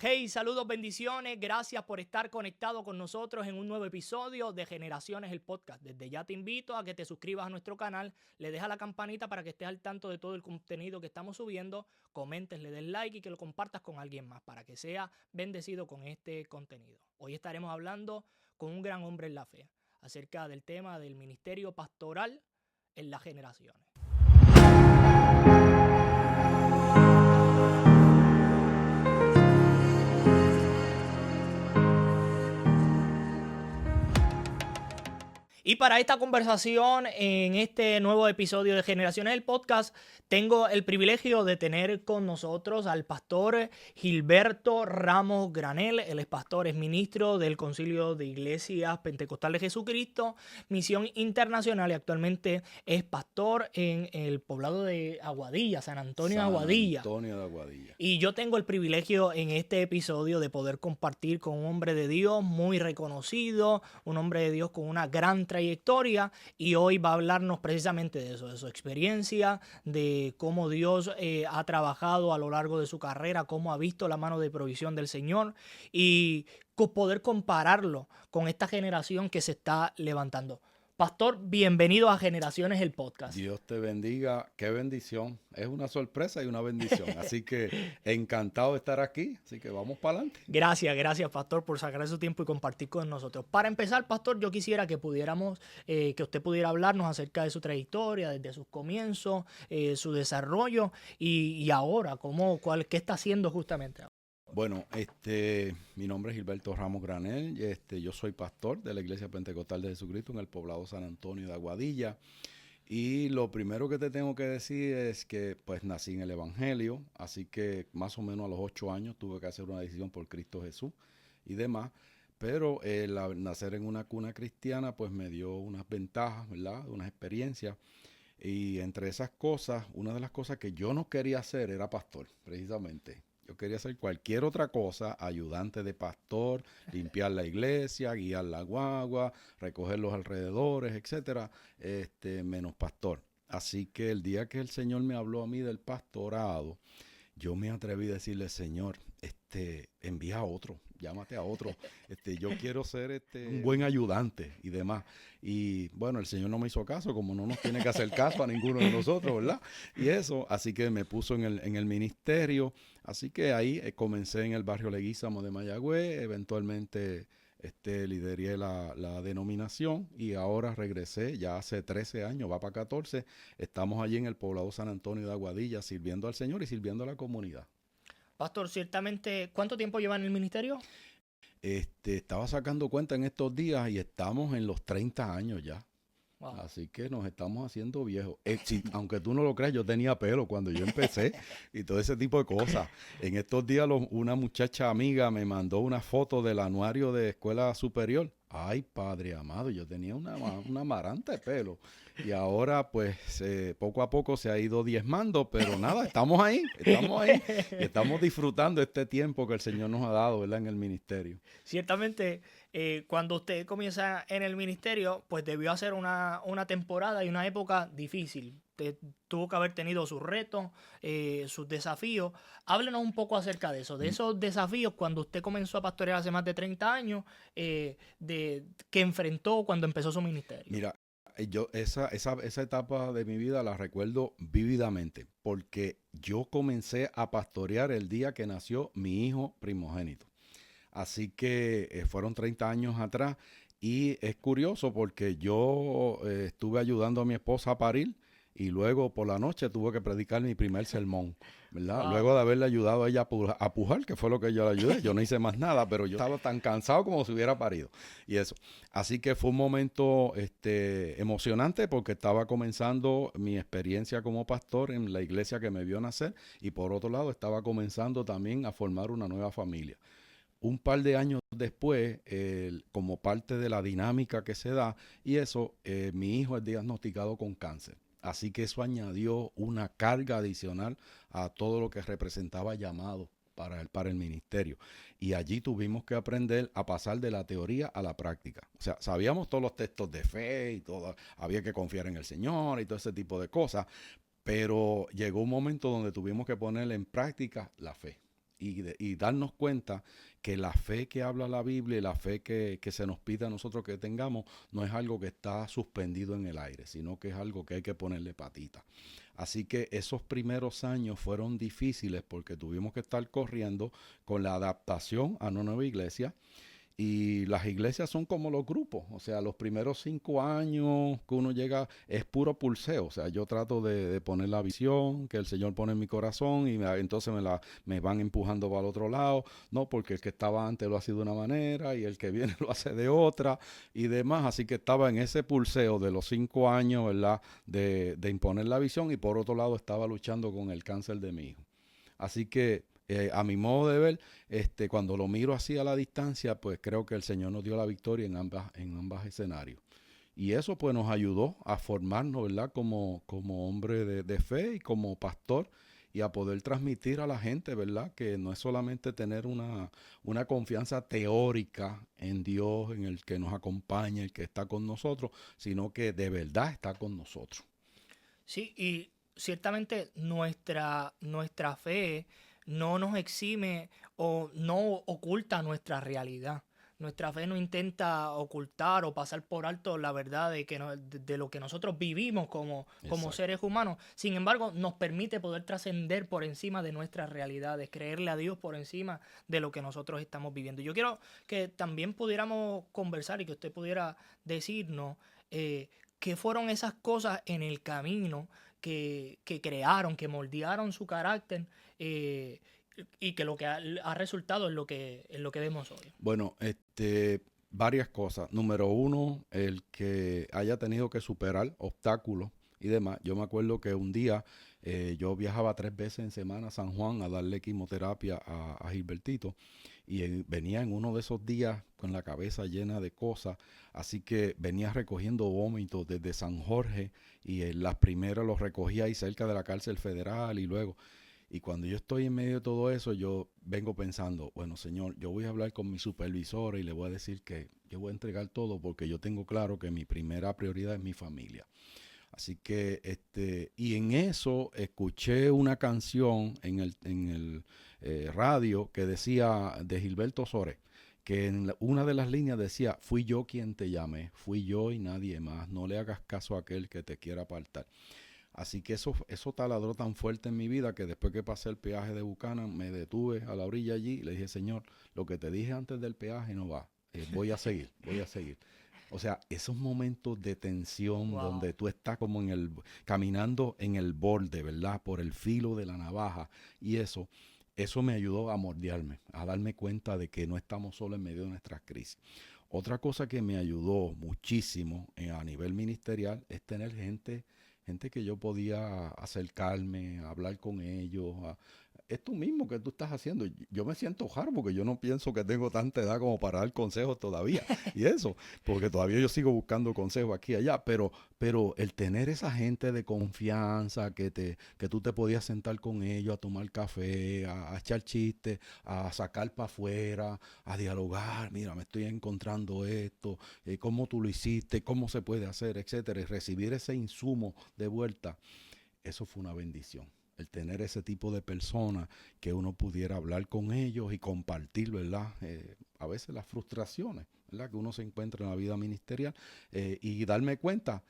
Hey, saludos, bendiciones. Gracias por estar conectado con nosotros en un nuevo episodio de Generaciones el Podcast. Desde ya te invito a que te suscribas a nuestro canal, le dejas la campanita para que estés al tanto de todo el contenido que estamos subiendo, comentes, le des like y que lo compartas con alguien más para que sea bendecido con este contenido. Hoy estaremos hablando con un gran hombre en la fe acerca del tema del ministerio pastoral en las generaciones. Y para esta conversación, en este nuevo episodio de Generaciones del Podcast, tengo el privilegio de tener con nosotros al pastor Gilberto Ramos Granel. Él es pastor, es ministro del Concilio de Iglesias Pentecostal de Jesucristo, Misión Internacional, y actualmente es pastor en el poblado de Aguadilla, San Antonio de Aguadilla. San Antonio de Aguadilla. Y yo tengo el privilegio en este episodio de poder compartir con un hombre de Dios muy reconocido, un hombre de Dios con una gran trayectoria, y hoy va a hablarnos precisamente de eso, de su experiencia, de cómo Dios ha trabajado a lo largo de su carrera, cómo ha visto la mano de provisión del Señor y poder compararlo con esta generación que se está levantando. Pastor, bienvenido a Generaciones el Podcast. Dios te bendiga, qué bendición. Es una sorpresa y una bendición. Así que encantado de estar aquí. Así que vamos para adelante. Gracias, Pastor, por sacar su tiempo y compartir con nosotros. Para empezar, Pastor, yo quisiera que pudiéramos, que usted pudiera hablarnos acerca de su trayectoria, desde sus comienzos, su desarrollo y ahora, qué está haciendo justamente ahora. Bueno, mi nombre es Gilberto Ramos Granel. Yo soy pastor de la Iglesia Pentecostal de Jesucristo en el poblado San Antonio de Aguadilla. Y lo primero que te tengo que decir es que pues nací en el Evangelio, así que más o menos a los 8 años tuve que hacer una decisión por Cristo Jesús y demás. Pero nacer en una cuna cristiana pues me dio unas ventajas, ¿verdad? Unas experiencias. Y entre esas cosas, una de las cosas que yo no quería hacer era pastor, precisamente. Yo quería hacer cualquier otra cosa, ayudante de pastor, limpiar la iglesia, guiar la guagua, recoger los alrededores, etcétera, menos pastor. Así que el día que el Señor me habló a mí del pastorado, yo me atreví a decirle, Señor, envía a otro, llámate a otro, yo quiero ser un buen ayudante y demás. Y bueno, el Señor no me hizo caso, como no nos tiene que hacer caso a ninguno de nosotros, ¿verdad? Y eso, así que me puso en el ministerio, así que ahí comencé en el barrio Leguízamo de Mayagüez, eventualmente lideré la denominación y ahora regresé, ya hace 13 años, va para 14, estamos allí en el poblado San Antonio de Aguadilla sirviendo al Señor y sirviendo a la comunidad. Pastor, ciertamente, ¿cuánto tiempo lleva en el ministerio? Estaba sacando cuenta en estos días y estamos en los 30 años ya. Wow. Así que nos estamos haciendo viejos. Aunque tú no lo creas, yo tenía pelo cuando yo empecé y todo ese tipo de cosas. En estos días una muchacha amiga me mandó una foto del anuario de escuela superior. Ay, padre amado, yo tenía una maranta de pelo. Y ahora, pues, poco a poco se ha ido diezmando, pero nada, estamos ahí. Y estamos disfrutando este tiempo que el Señor nos ha dado, ¿verdad? En el ministerio. Ciertamente, cuando usted comienza en el ministerio, pues debió hacer una temporada y una época difícil. Tuvo que haber tenido sus retos, sus desafíos. Háblenos un poco acerca de eso, de esos desafíos cuando usted comenzó a pastorear hace más de 30 años, que enfrentó cuando empezó su ministerio. Mira, yo esa etapa de mi vida la recuerdo vívidamente, porque yo comencé a pastorear el día que nació mi hijo primogénito. Así que fueron 30 años atrás y es curioso porque yo estuve ayudando a mi esposa a parir y luego por la noche tuve que predicar mi primer sermón, ¿verdad? Wow. Luego de haberle ayudado a ella a pujar, que fue lo que yo le ayudé. Yo no hice más nada, pero yo estaba tan cansado como si hubiera parido y eso. Así que fue un momento emocionante porque estaba comenzando mi experiencia como pastor en la iglesia que me vio nacer y por otro lado estaba comenzando también a formar una nueva familia. Un par de años después, como parte de la dinámica que se da, y eso, mi hijo es diagnosticado con cáncer. Así que eso añadió una carga adicional a todo lo que representaba llamado para el ministerio. Y allí tuvimos que aprender a pasar de la teoría a la práctica. O sea, sabíamos todos los textos de fe y todo, había que confiar en el Señor y todo ese tipo de cosas, pero llegó un momento donde tuvimos que poner en práctica la fe. y darnos cuenta que la fe que habla la Biblia y la fe que se nos pide a nosotros que tengamos no es algo que está suspendido en el aire, sino que es algo que hay que ponerle patita. Así que esos primeros años fueron difíciles porque tuvimos que estar corriendo con la adaptación a una nueva iglesia. Y las iglesias son como los grupos, o sea, los primeros 5 años que uno llega es puro pulseo, o sea, yo trato de poner la visión que el Señor pone en mi corazón y entonces me van empujando para el otro lado, no, porque el que estaba antes lo hace de una manera y el que viene lo hace de otra y demás, así que estaba en ese pulseo de los 5 años, ¿verdad?, de imponer la visión y por otro lado estaba luchando con el cáncer de mi hijo. Así que a mi modo de ver, cuando lo miro así a la distancia, pues creo que el Señor nos dio la victoria en ambos escenarios. Y eso pues nos ayudó a formarnos, ¿verdad? Como hombre de fe y como pastor y a poder transmitir a la gente, ¿verdad? Que no es solamente tener una confianza teórica en Dios, en el que nos acompaña, el que está con nosotros, sino que de verdad está con nosotros. Sí, y ciertamente nuestra fe no nos exime o no oculta nuestra realidad. Nuestra fe no intenta ocultar o pasar por alto la verdad de lo que nosotros vivimos como Exacto. seres humanos. Sin embargo, nos permite poder trascender por encima de nuestras realidades, creerle a Dios por encima de lo que nosotros estamos viviendo. Yo quiero que también pudiéramos conversar y que usted pudiera decirnos qué fueron esas cosas en el camino que crearon, que moldearon su carácter eh, y que lo que ha resultado en lo que vemos hoy. Bueno, varias cosas. Número uno, el que haya tenido que superar obstáculos y demás. Yo me acuerdo que un día yo viajaba 3 veces en semana a San Juan a darle quimioterapia a Gilbertito y venía en uno de esos días con la cabeza llena de cosas, así que venía recogiendo vómitos desde San Jorge y las primeras los recogía ahí cerca de la cárcel federal y luego. Y cuando yo estoy en medio de todo eso, yo vengo pensando, bueno, Señor, yo voy a hablar con mi supervisora y le voy a decir que yo voy a entregar todo porque yo tengo claro que mi primera prioridad es mi familia. Así que, y en eso escuché una canción en el radio que decía de Gilberto Sores, que en una de las líneas decía, fui yo quien te llamé, fui yo y nadie más, no le hagas caso a aquel que te quiera apartar. Así que eso taladró tan fuerte en mi vida que después que pasé el peaje de Buchanan me detuve a la orilla allí y le dije, Señor, lo que te dije antes del peaje no va, voy a seguir, voy a seguir. O sea, esos momentos de tensión Wow. donde tú estás como caminando en el borde, ¿verdad? Por el filo de la navaja y eso me ayudó a moldearme, a darme cuenta de que no estamos solo en medio de nuestras crisis. Otra cosa que me ayudó muchísimo a nivel ministerial es tener gente que yo podía acercarme, hablar con ellos. Esto mismo que tú estás haciendo. Yo me siento raro porque yo no pienso que tengo tanta edad como para dar consejos todavía. Y eso, porque todavía yo sigo buscando consejos aquí y allá. Pero el tener esa gente de confianza que tú te podías sentar con ellos a tomar café, a echar chistes, a sacar para afuera, a dialogar. Mira, me estoy encontrando esto, cómo tú lo hiciste, cómo se puede hacer, etcétera. Y recibir ese insumo de vuelta, eso fue una bendición. El tener ese tipo de personas que uno pudiera hablar con ellos y compartir, ¿verdad? A veces las frustraciones, ¿verdad? Que uno se encuentra en la vida ministerial y darme cuenta,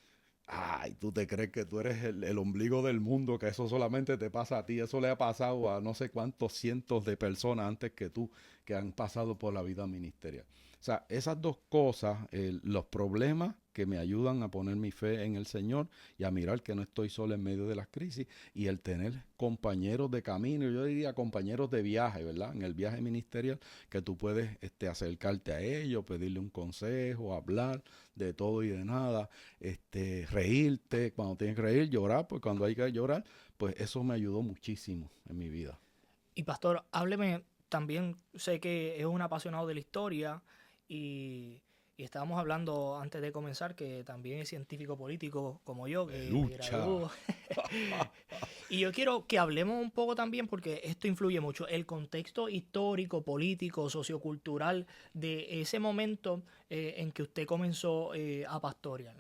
ay, tú te crees que tú eres el ombligo del mundo, que eso solamente te pasa a ti, eso le ha pasado a no sé cuántos cientos de personas antes que tú que han pasado por la vida ministerial. O sea, esas dos cosas, los problemas que me ayudan a poner mi fe en el Señor y a mirar que no estoy solo en medio de las crisis y el tener compañeros de camino, yo diría compañeros de viaje, ¿verdad? En el viaje ministerial que tú puedes acercarte a ellos, pedirle un consejo, hablar de todo y de nada, reírte cuando tienes que reír, llorar, pues cuando hay que llorar, pues eso me ayudó muchísimo en mi vida. Y pastor, hábleme también, sé que es un apasionado de la historia y, y estábamos hablando antes de comenzar que también es científico político como yo, De que me lucha. gradúo. Y yo quiero que hablemos un poco también, porque esto influye mucho, el contexto histórico, político, sociocultural de ese momento en que usted comenzó a pastorear.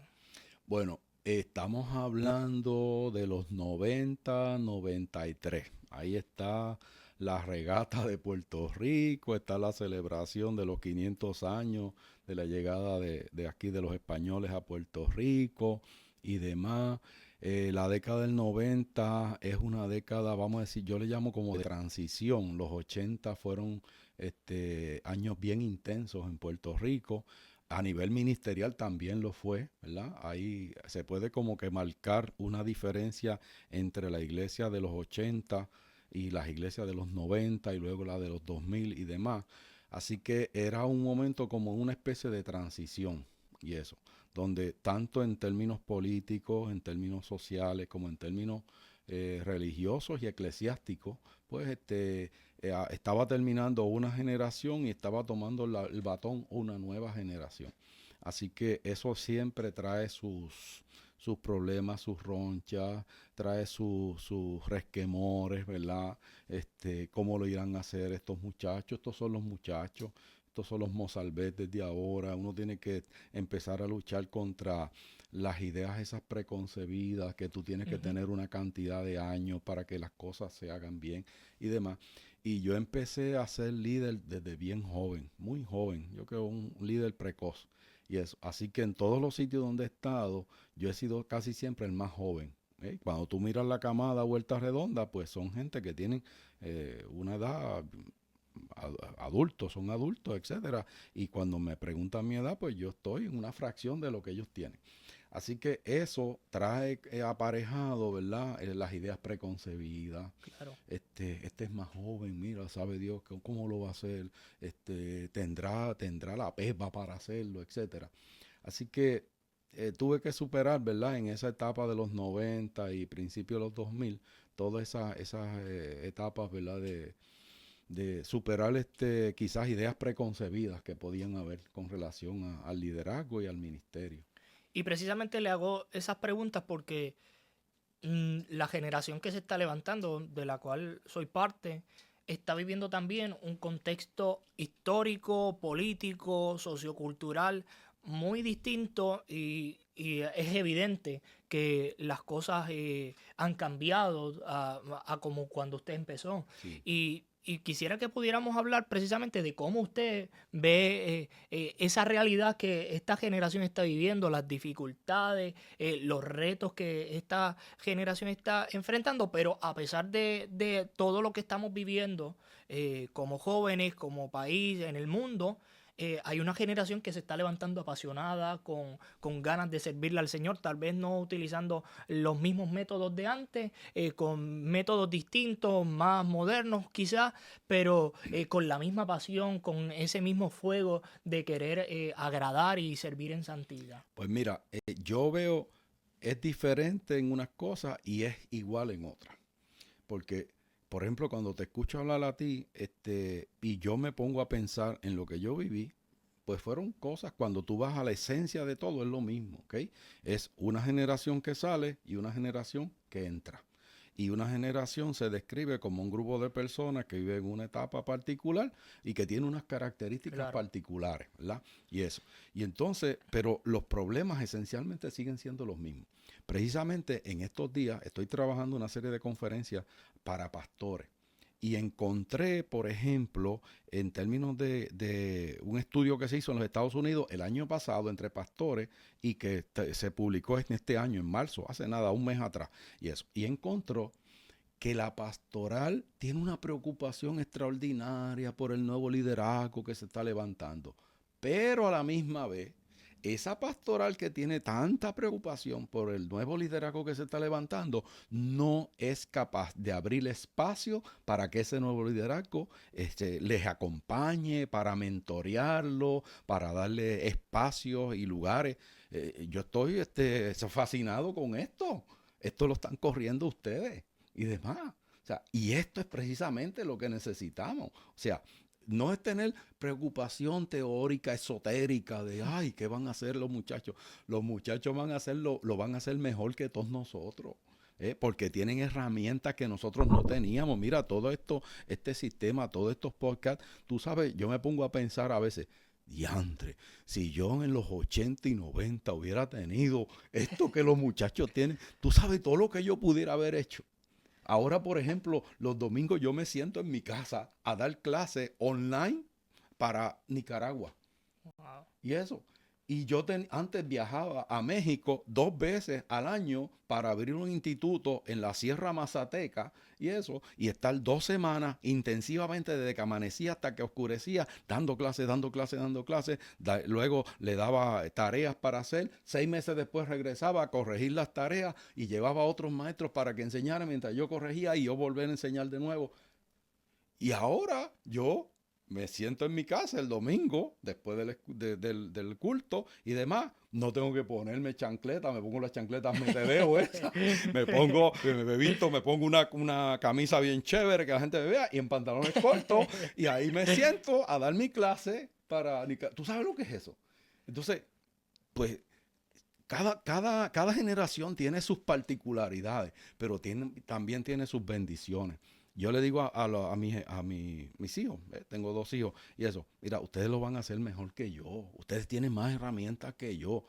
Bueno, estamos hablando de los 90, 93. Ahí está la regata de Puerto Rico, está la celebración de los 500 años de la llegada de aquí de los españoles a Puerto Rico y demás. La década del 90 es una década, vamos a decir, yo le llamo como de transición. Los 80 fueron años bien intensos en Puerto Rico. A nivel ministerial también lo fue, ¿verdad? Ahí se puede como que marcar una diferencia entre la iglesia de los 80 y las iglesias de los 90 y luego la de los 2000 y demás. Así que era un momento como una especie de transición y eso, donde tanto en términos políticos, en términos sociales, como en términos religiosos y eclesiásticos, pues estaba terminando una generación y estaba tomando el batón una nueva generación. Así que eso siempre trae sus problemas, sus ronchas, trae sus resquemores, ¿verdad? ¿Cómo lo irán a hacer estos muchachos? Estos son los muchachos, estos son los mozalbetes de ahora. Uno tiene que empezar a luchar contra las ideas esas preconcebidas, que tú tienes que tener una cantidad de años para que las cosas se hagan bien y demás. Y yo empecé a ser líder desde bien joven, muy joven. Yo creo un líder precoz. Y eso. Así que en todos los sitios donde he estado, yo he sido casi siempre el más joven. Cuando tú miras la camada Vuelta Redonda, pues son gente que tienen una edad adultos, son adultos, etcétera. Y cuando me preguntan mi edad, pues yo estoy en una fracción de lo que ellos tienen. Así que eso trae aparejado, ¿verdad? Las ideas preconcebidas. Claro. Este es más joven, mira, sabe Dios cómo lo va a hacer. Tendrá la peba para hacerlo, etcétera. Así que tuve que superar, ¿verdad? En esa etapa de los 90 y principios de los 2000, todas esas etapas, ¿verdad? De superar quizás ideas preconcebidas que podían haber con relación al liderazgo y al ministerio. Y precisamente le hago esas preguntas porque la generación que se está levantando, de la cual soy parte, está viviendo también un contexto histórico, político, sociocultural muy distinto y es evidente que las cosas han cambiado a como cuando usted empezó. Sí. Y quisiera que pudiéramos hablar precisamente de cómo usted ve esa realidad que esta generación está viviendo, las dificultades, los retos que esta generación está enfrentando, pero a pesar de todo lo que estamos viviendo como jóvenes, como país, en el mundo, hay una generación que se está levantando apasionada, con ganas de servirle al Señor, tal vez no utilizando los mismos métodos de antes, con métodos distintos, más modernos quizás, pero con la misma pasión, con ese mismo fuego de querer agradar y servir en santidad. Pues mira, yo veo, es diferente en unas cosas y es igual en otras. Porque, por ejemplo, cuando te escucho hablar a ti, y yo me pongo a pensar en lo que yo viví, pues fueron cosas, cuando tú vas a la esencia de todo, es lo mismo, ¿ok? Es una generación que sale y una generación que entra. Y una generación se describe como un grupo de personas que viven en una etapa particular y que tiene unas características particulares, ¿verdad? Y eso. Y entonces, pero los problemas esencialmente siguen siendo los mismos. Precisamente en estos días estoy trabajando una serie de conferencias para pastores. Y encontré, por ejemplo, en términos de un estudio que se hizo en los Estados Unidos el año pasado entre pastores y que se publicó en este año, en marzo, hace nada, un mes atrás, y eso. Y encontró que la pastoral tiene una preocupación extraordinaria por el nuevo liderazgo que se está levantando. Pero a la misma vez, esa pastoral que tiene tanta preocupación por el nuevo liderazgo que se está levantando, no es capaz de abrir espacio para que ese nuevo liderazgo les acompañe, para mentorearlo, para darle espacios y lugares. Yo estoy fascinado con esto. Esto lo están corriendo ustedes y demás. O sea, y esto es precisamente lo que necesitamos. O sea, no es tener preocupación teórica, esotérica de, ay, ¿qué van a hacer los muchachos? Los muchachos van a hacerlo, lo van a hacer mejor que todos nosotros. Porque tienen herramientas que nosotros no teníamos. Mira, todo esto, este sistema, todos estos podcasts, tú sabes, yo me pongo a pensar a veces, diantre, si yo en los 80 y 90 hubiera tenido esto que los muchachos tienen, tú sabes todo lo que yo pudiera haber hecho. Ahora, por ejemplo, los domingos yo me siento en mi casa a dar clases online para Nicaragua. Wow. Y eso. Y yo antes viajaba a México 2 veces al año para abrir un instituto en la Sierra Mazateca y eso, y estar 2 semanas intensivamente desde que amanecía hasta que oscurecía, dando clases, dando clases, dando clases. Luego le daba tareas para hacer. 6 meses después regresaba a corregir las tareas y llevaba a otros maestros para que enseñaran mientras yo corregía y yo volver a enseñar de nuevo. Y ahora yo me siento en mi casa el domingo, después del culto y demás. No tengo que ponerme chancleta, me pongo las chancletas metedeo esa, me visto, me pongo una camisa bien chévere que la gente me vea y en pantalones cortos y ahí me siento a dar mi clase para... ¿Tú sabes lo que es eso? Entonces, pues cada generación tiene sus particularidades, pero también tiene sus bendiciones. Yo le digo mis hijos, tengo 2 hijos, y eso, mira, ustedes lo van a hacer mejor que yo, ustedes tienen más herramientas que yo,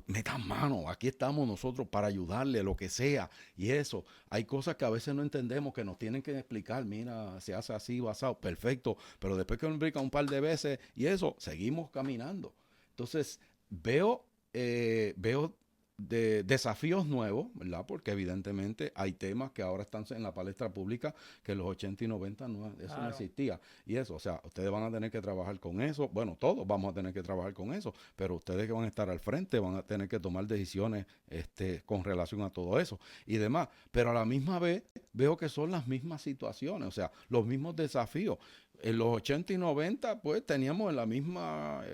metan mano, aquí estamos nosotros para ayudarle, lo que sea, y eso, hay cosas que a veces no entendemos, que nos tienen que explicar, mira, se hace así, basado, perfecto, pero después que nos explica un par de veces, y eso, seguimos caminando. Entonces, veo de desafíos nuevos, ¿verdad? Porque evidentemente hay temas que ahora están en la palestra pública que en los 80 y 90 eso no existía. Y eso, o sea, ustedes van a tener que trabajar con eso. Bueno, todos vamos a tener que trabajar con eso, pero ustedes que van a estar al frente van a tener que tomar decisiones con relación a todo eso y demás. Pero a la misma vez veo que son las mismas situaciones, o sea, los mismos desafíos. En los 80 y 90, pues teníamos la misma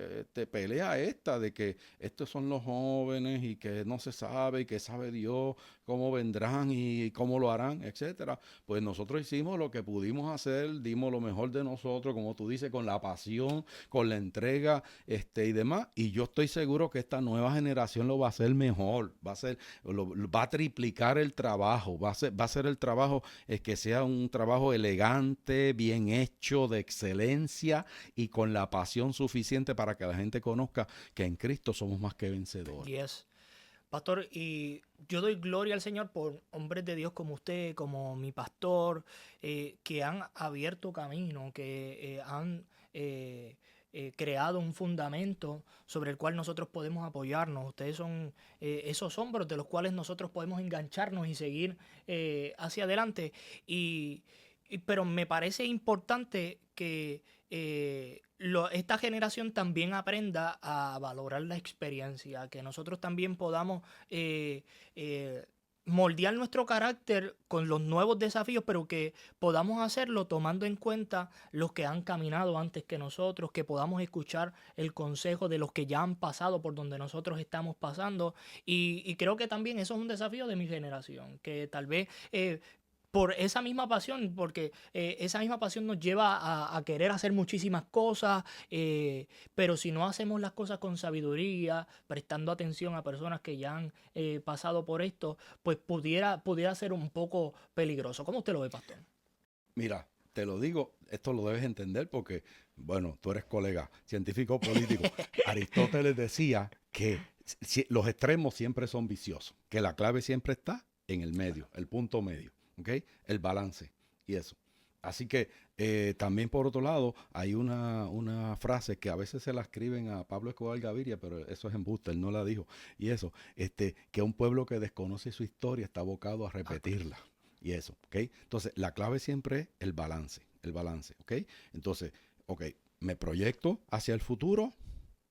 pelea de que estos son los jóvenes y que no se sabe y que sabe Dios cómo vendrán y cómo lo harán, etcétera. Pues nosotros hicimos lo que pudimos hacer, dimos lo mejor de nosotros, como tú dices, con la pasión, con la entrega y demás. Y yo estoy seguro que esta nueva generación lo va a hacer mejor, va a triplicar el trabajo, va a ser el trabajo que sea un trabajo elegante, bien hecho, de excelencia y con la pasión suficiente para que la gente conozca que en Cristo somos más que vencedores. Yes. Pastor, y yo doy gloria al Señor por hombres de Dios como usted, como mi pastor, que han abierto camino, que han creado un fundamento sobre el cual nosotros podemos apoyarnos. Ustedes son esos hombros de los cuales nosotros podemos engancharnos y seguir hacia adelante. Pero me parece importante que esta generación también aprenda a valorar la experiencia, que nosotros también podamos moldear nuestro carácter con los nuevos desafíos, pero que podamos hacerlo tomando en cuenta los que han caminado antes que nosotros, que podamos escuchar el consejo de los que ya han pasado por donde nosotros estamos pasando. Y creo que también eso es un desafío de mi generación, que tal vez por esa misma pasión, porque esa misma pasión nos lleva a querer hacer muchísimas cosas, pero si no hacemos las cosas con sabiduría, prestando atención a personas que ya han pasado por esto, pues pudiera ser un poco peligroso. ¿Cómo usted lo ve, pastor? Mira, te lo digo, esto lo debes entender porque, bueno, tú eres colega científico político. Aristóteles decía que los extremos siempre son viciosos, que la clave siempre está en el medio, el punto medio. ¿Okay? El balance y eso. Así que también por otro lado hay una frase que a veces se la escriben a Pablo Escobar Gaviria, pero eso es embuste, él no la dijo. Y eso, que un pueblo que desconoce su historia está abocado a repetirla. Y eso, ¿ok? Entonces, la clave siempre es el balance, ¿ok? Entonces, ok, me proyecto hacia el futuro,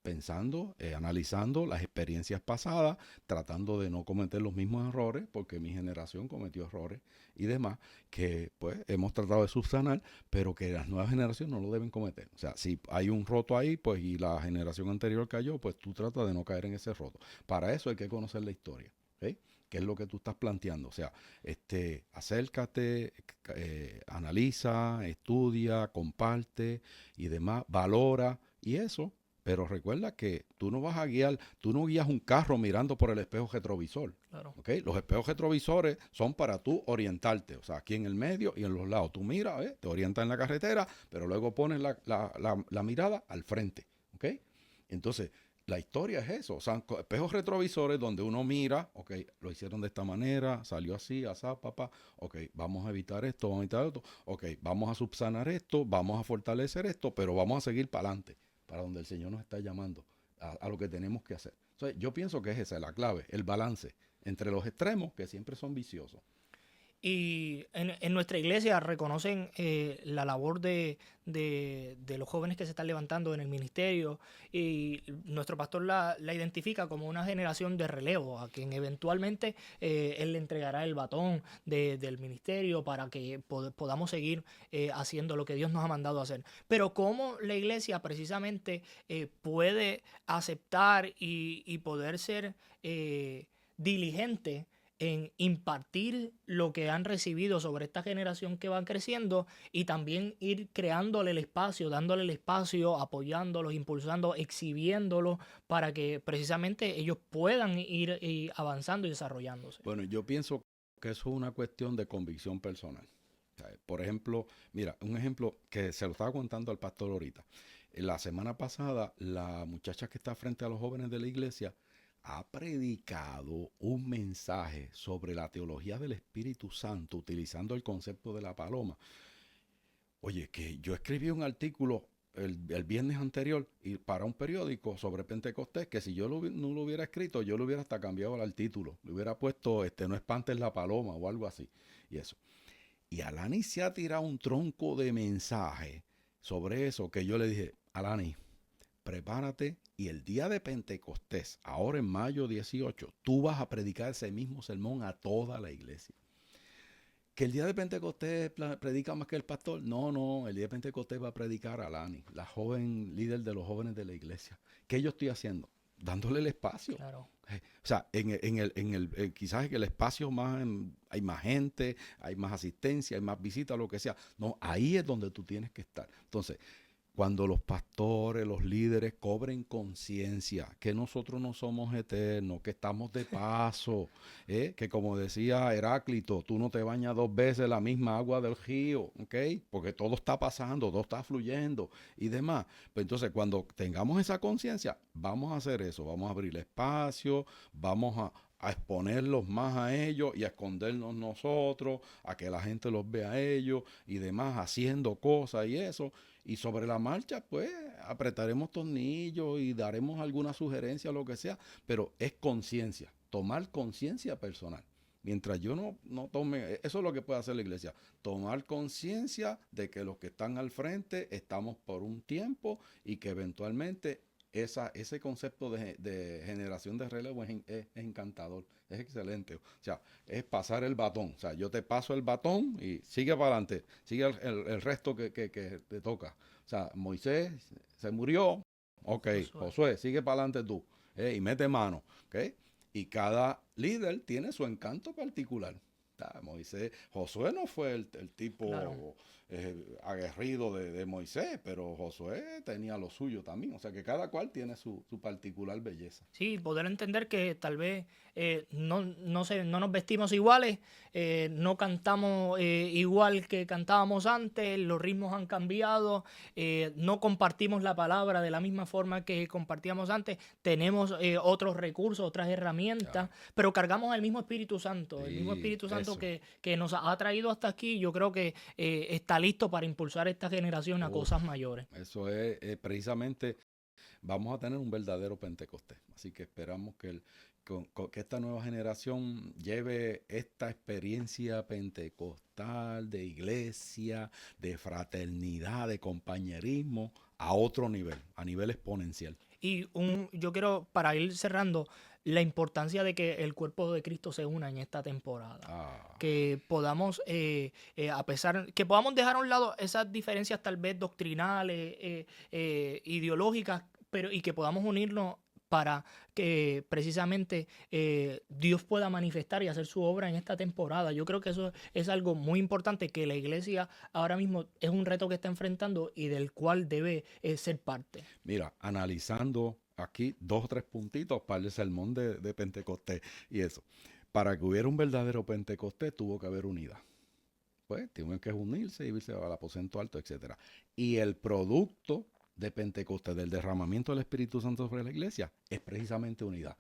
pensando, analizando las experiencias pasadas, tratando de no cometer los mismos errores, porque mi generación cometió errores y demás, que pues hemos tratado de subsanar, pero que las nuevas generaciones no lo deben cometer. O sea, si hay un roto ahí, pues y la generación anterior cayó, pues tú tratas de no caer en ese roto. Para eso hay que conocer la historia, ¿ok? ¿Qué es lo que tú estás planteando? O sea, acércate, analiza, estudia, comparte y demás, valora y eso. Pero recuerda que tú no guías un carro mirando por el espejo retrovisor. Claro. ¿Okay? Los espejos retrovisores son para tú orientarte, o sea, aquí en el medio y en los lados. Tú miras, te orientas en la carretera, pero luego pones la mirada al frente. ¿Okay? Entonces, la historia es eso, o sea, espejos retrovisores donde uno mira, ok, lo hicieron de esta manera, salió así, asá, papá, ok, vamos a evitar esto, vamos a evitar esto, ok, vamos a subsanar esto, vamos a fortalecer esto, pero vamos a seguir para adelante, para donde el Señor nos está llamando, a lo que tenemos que hacer. Entonces, yo pienso que es esa la clave, el balance entre los extremos que siempre son viciosos. Y en nuestra iglesia reconocen la labor de los jóvenes que se están levantando en el ministerio, y nuestro pastor la identifica como una generación de relevo, a quien eventualmente él le entregará el batón del ministerio para que podamos seguir haciendo lo que Dios nos ha mandado a hacer. Pero cómo la iglesia precisamente puede aceptar y poder ser diligente en impartir lo que han recibido sobre esta generación que van creciendo, y también ir creándole el espacio, dándole el espacio, apoyándolos, impulsando, exhibiéndolos, para que precisamente ellos puedan ir avanzando y desarrollándose. Bueno, yo pienso que eso es una cuestión de convicción personal. O sea, por ejemplo, mira, un ejemplo que se lo estaba contando al pastor ahorita. La semana pasada, la muchacha que está frente a los jóvenes de la iglesia ha predicado un mensaje sobre la teología del Espíritu Santo utilizando el concepto de la paloma. Oye, que yo escribí un artículo el viernes anterior y para un periódico sobre Pentecostés, que si yo no lo hubiera escrito, yo lo hubiera hasta cambiado al título. Le hubiera puesto, no espantes la paloma o algo así. Y eso. Y Alani se ha tirado un tronco de mensaje sobre eso, que yo le dije, Alani, prepárate, y el día de Pentecostés, ahora en mayo 18, tú vas a predicar ese mismo sermón a toda la iglesia. ¿Que el día de Pentecostés predica más que el pastor? No, el día de Pentecostés va a predicar Alani, la joven líder de los jóvenes de la iglesia. ¿Qué yo estoy haciendo? Dándole el espacio. Claro. O sea, quizás en el espacio hay más gente, hay más asistencia, hay más visitas, lo que sea. No, ahí es donde tú tienes que estar. Entonces, cuando los pastores, los líderes cobren conciencia que nosotros no somos eternos, que estamos de paso, que como decía Heráclito, tú no te bañas 2 veces la misma agua del río, ¿ok? Porque todo está pasando, todo está fluyendo y demás. Pues entonces, cuando tengamos esa conciencia, vamos a hacer eso, vamos a abrir espacio, vamos a exponerlos más a ellos y a escondernos nosotros, a que la gente los vea a ellos y demás, haciendo cosas y eso. Y sobre la marcha, pues, apretaremos tornillos y daremos alguna sugerencia, lo que sea, pero es conciencia, tomar conciencia personal. Mientras yo no tome, eso es lo que puede hacer la iglesia, tomar conciencia de que los que están al frente estamos por un tiempo y que eventualmente ese concepto de generación de relevo es encantador, es excelente. O sea, es pasar el batón. O sea, yo te paso el batón y sigue para adelante, sigue el resto que te toca. O sea, Moisés se murió, ok, Josué, sigue para adelante tú, y mete mano, ok. Y cada líder tiene su encanto particular. Josué no fue el tipo claro, aguerrido de Moisés, pero Josué tenía lo suyo también. O sea que cada cual tiene su particular belleza. Sí, poder entender que tal vez no nos vestimos iguales, no cantamos igual que cantábamos antes, los ritmos han cambiado, no compartimos la palabra de la misma forma que compartíamos antes, tenemos otros recursos, otras herramientas, pero cargamos el mismo Espíritu Santo, el mismo Espíritu Santo que nos ha traído hasta aquí. Yo creo que está listo para impulsar esta generación a cosas mayores. Eso es precisamente, vamos a tener un verdadero Pentecostés. Así que esperamos que esta nueva generación lleve esta experiencia pentecostal de iglesia, de fraternidad, de compañerismo a otro nivel, a nivel exponencial. Y yo quiero, para ir cerrando, la importancia de que el cuerpo de Cristo se una en esta temporada. Que podamos, que podamos dejar a un lado esas diferencias tal vez doctrinales, ideológicas, y que podamos unirnos para que precisamente Dios pueda manifestar y hacer su obra en esta temporada. Yo creo que eso es algo muy importante, que la iglesia ahora mismo es un reto que está enfrentando y del cual debe ser parte. Mira, analizando aquí 2 o 3 puntitos para el sermón de Pentecostés y eso. Para que hubiera un verdadero Pentecostés tuvo que haber unidad. Pues tienen que unirse y irse al aposento alto, etc. Y el producto de Pentecostés, del derramamiento del Espíritu Santo sobre la iglesia, es precisamente unidad.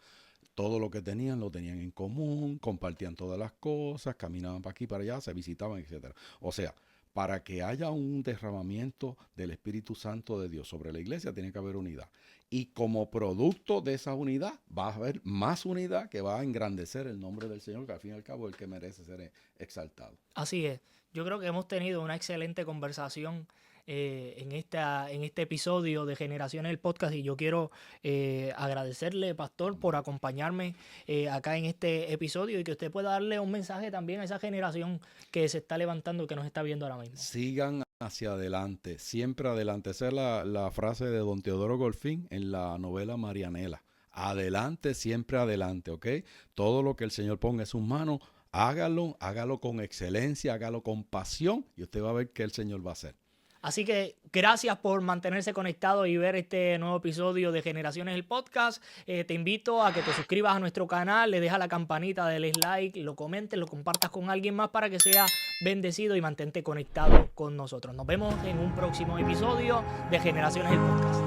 Todo lo que tenían lo tenían en común, compartían todas las cosas, caminaban para aquí, para allá, se visitaban, etcétera. O sea, para que haya un derramamiento del Espíritu Santo de Dios sobre la iglesia, tiene que haber unidad. Y como producto de esa unidad, va a haber más unidad que va a engrandecer el nombre del Señor, que al fin y al cabo es el que merece ser exaltado. Así es. Yo creo que hemos tenido una excelente conversación en este episodio de Generaciones del Podcast, y yo quiero agradecerle, Pastor, por acompañarme acá en este episodio, y que usted pueda darle un mensaje también a esa generación que se está levantando, que nos está viendo ahora mismo. Sigan hacia adelante, siempre adelante. Esa es la frase de don Teodoro Golfín en la novela Marianela. Adelante, siempre adelante, ¿ok? Todo lo que el Señor ponga en sus manos, hágalo con excelencia, hágalo con pasión, y usted va a ver qué el Señor va a hacer. Así que gracias por mantenerse conectado y ver este nuevo episodio de Generaciones del Podcast. Te invito a que te suscribas a nuestro canal, le dejas la campanita, le des like, lo comentes, lo compartas con alguien más para que sea bendecido y mantente conectado con nosotros. Nos vemos en un próximo episodio de Generaciones del Podcast.